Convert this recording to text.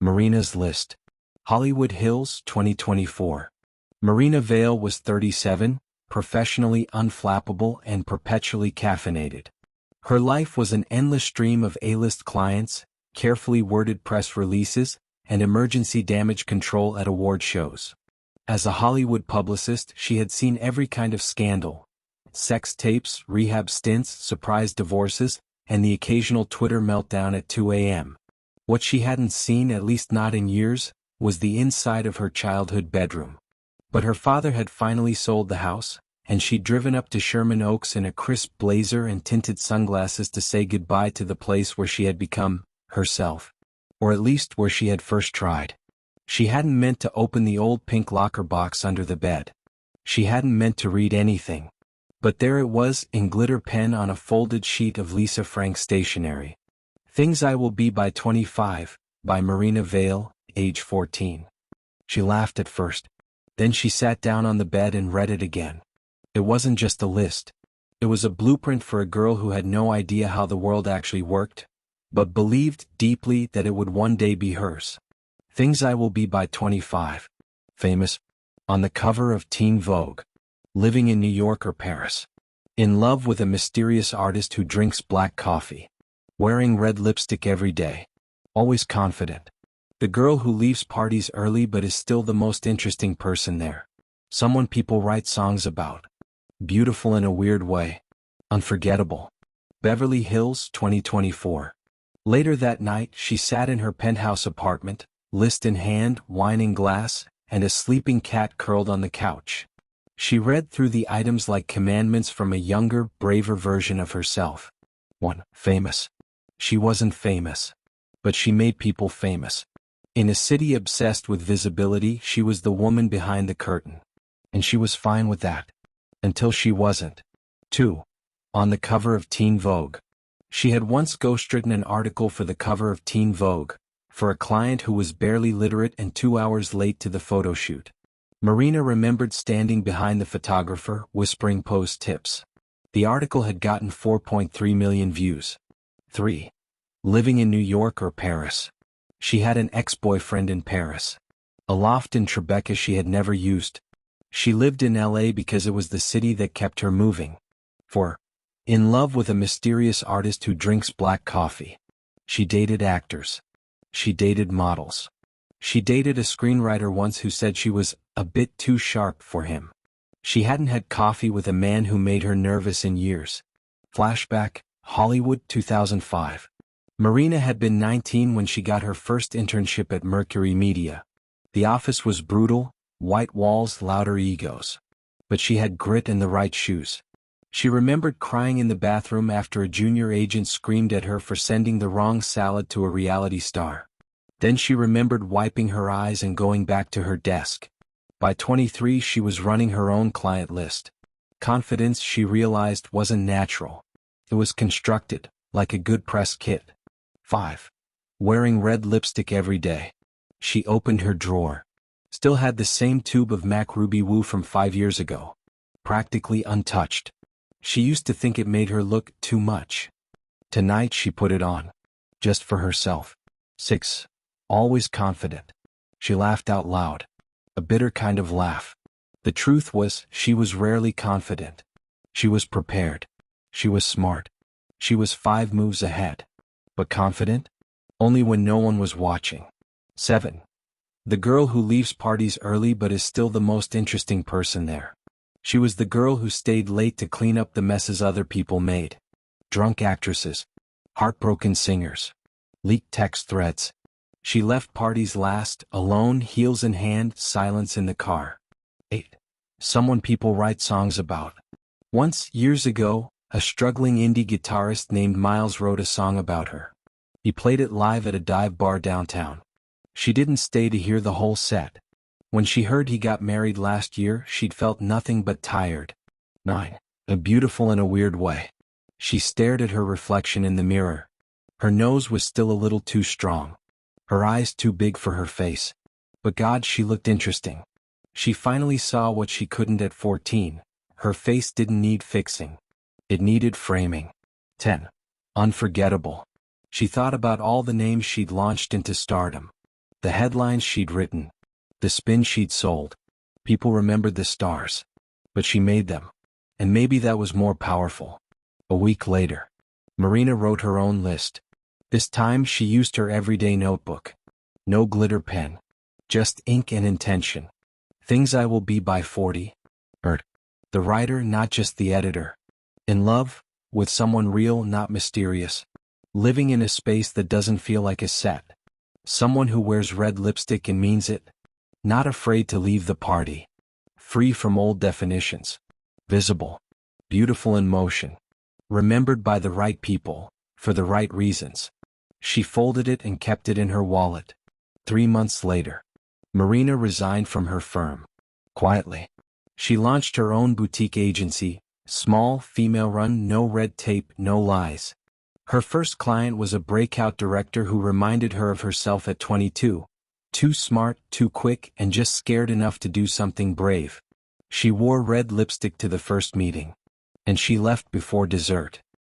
Marina's List. Hollywood Hills, 2024. Marina Vale was 37, professionally unflappable and perpetually caffeinated. Her life was an endless stream of A-list clients, carefully worded press releases, and emergency damage control at award shows. As a Hollywood publicist, she had seen every kind of scandal: sex tapes, rehab stints, surprise divorces, and the occasional Twitter meltdown at 2 a.m. What she hadn't seen, at least not in years, was the inside of her childhood bedroom. But her father had finally sold the house, and she'd driven up to Sherman Oaks in a crisp blazer and tinted sunglasses to say goodbye to the place where she had become herself. Or at least where she had first tried. She hadn't meant to open the old pink locker box under the bed. She hadn't meant to read anything. But there it was, in glitter pen on a folded sheet of Lisa Frank stationery. Things I Will Be by 25, by Marina Vale, age 14. She laughed at first. Then she sat down on the bed and read it again. It wasn't just a list. It was a blueprint for a girl who had no idea how the world actually worked, but believed deeply that it would one day be hers. Things I Will Be by 25. Famous. On the cover of Teen Vogue. Living in New York or Paris. In love with a mysterious artist who drinks black coffee. Wearing red lipstick every day. Always confident. The girl who leaves parties early but is still the most interesting person there. Someone people write songs about. Beautiful in a weird way. Unforgettable. Beverly Hills, 2024. Later that night, she sat in her penthouse apartment, list in hand, wine in glass, and a sleeping cat curled on the couch. She read through the items like commandments from a younger, braver version of herself. 1. Famous. She wasn't famous. But she made people famous. In a city obsessed with visibility, she was the woman behind the curtain. And she was fine with that. Until she wasn't. 2. On the cover of Teen Vogue. She had once ghostwritten an article for the cover of Teen Vogue, for a client who was barely literate and 2 hours late to the photo shoot. Marina remembered standing behind the photographer, whispering pose tips. The article had gotten 4.3 million views. 3. Living in New York or Paris. She had an ex-boyfriend in Paris. A loft in Tribeca she had never used. She lived in LA because it was the city that kept her moving. 4. In love with a mysterious artist who drinks black coffee. She dated actors. She dated models. She dated a screenwriter once who said she was a bit too sharp for him. She hadn't had coffee with a man who made her nervous in years. Flashback, Hollywood, 2005. Marina had been 19 when she got her first internship at Mercury Media. The office was brutal, white walls, louder egos. But she had grit and the right shoes. She remembered crying in the bathroom after a junior agent screamed at her for sending the wrong salad to a reality star. Then she remembered wiping her eyes and going back to her desk. By 23 she was running her own client list. Confidence, she realized, wasn't natural. It was constructed, like a good press kit. 5. Wearing red lipstick every day. She opened her drawer. Still had the same tube of MAC Ruby Woo from 5 years ago. Practically untouched. She used to think it made her look too much. Tonight she put it on. Just for herself. 6. Always confident. She laughed out loud. A bitter kind of laugh. The truth was, she was rarely confident. She was prepared. She was smart. She was 5 moves ahead. But confident? Only when no one was watching. 7. The girl who leaves parties early but is still the most interesting person there. She was the girl who stayed late to clean up the messes other people made. Drunk actresses. Heartbroken singers. Leaked text threads. She left parties last, alone, heels in hand, silence in the car. 8. Someone people write songs about. Once, years ago, a struggling indie guitarist named Miles wrote a song about her. He played it live at a dive bar downtown. She didn't stay to hear the whole set. When she heard he got married last year, she'd felt nothing but tired. 9. A beautiful in a weird way. She stared at her reflection in the mirror. Her nose was still a little too strong. Her eyes too big for her face. But God, she looked interesting. She finally saw what she couldn't at 14. Her face didn't need fixing. It needed framing. 10. Unforgettable. She thought about all the names she'd launched into stardom. The headlines she'd written. The spin she'd sold. People remembered the stars. But she made them. And maybe that was more powerful. A week later, Marina wrote her own list. This time she used her everyday notebook. No glitter pen. Just ink and intention. Things I will be by 40. The writer, not just the editor. In love, with someone real, not mysterious. Living in a space that doesn't feel like a set. Someone who wears red lipstick and means it. Not afraid to leave the party. Free from old definitions. Visible. Beautiful in motion. Remembered by the right people, for the right reasons. She folded it and kept it in her wallet. 3 months later, Marina resigned from her firm. Quietly. She launched her own boutique agency, small, female-run, no red tape, no lies. Her first client was a breakout director who reminded her of herself at 22. Too smart, too quick, and just scared enough to do something brave. She wore red lipstick to the first meeting. And she left before dessert.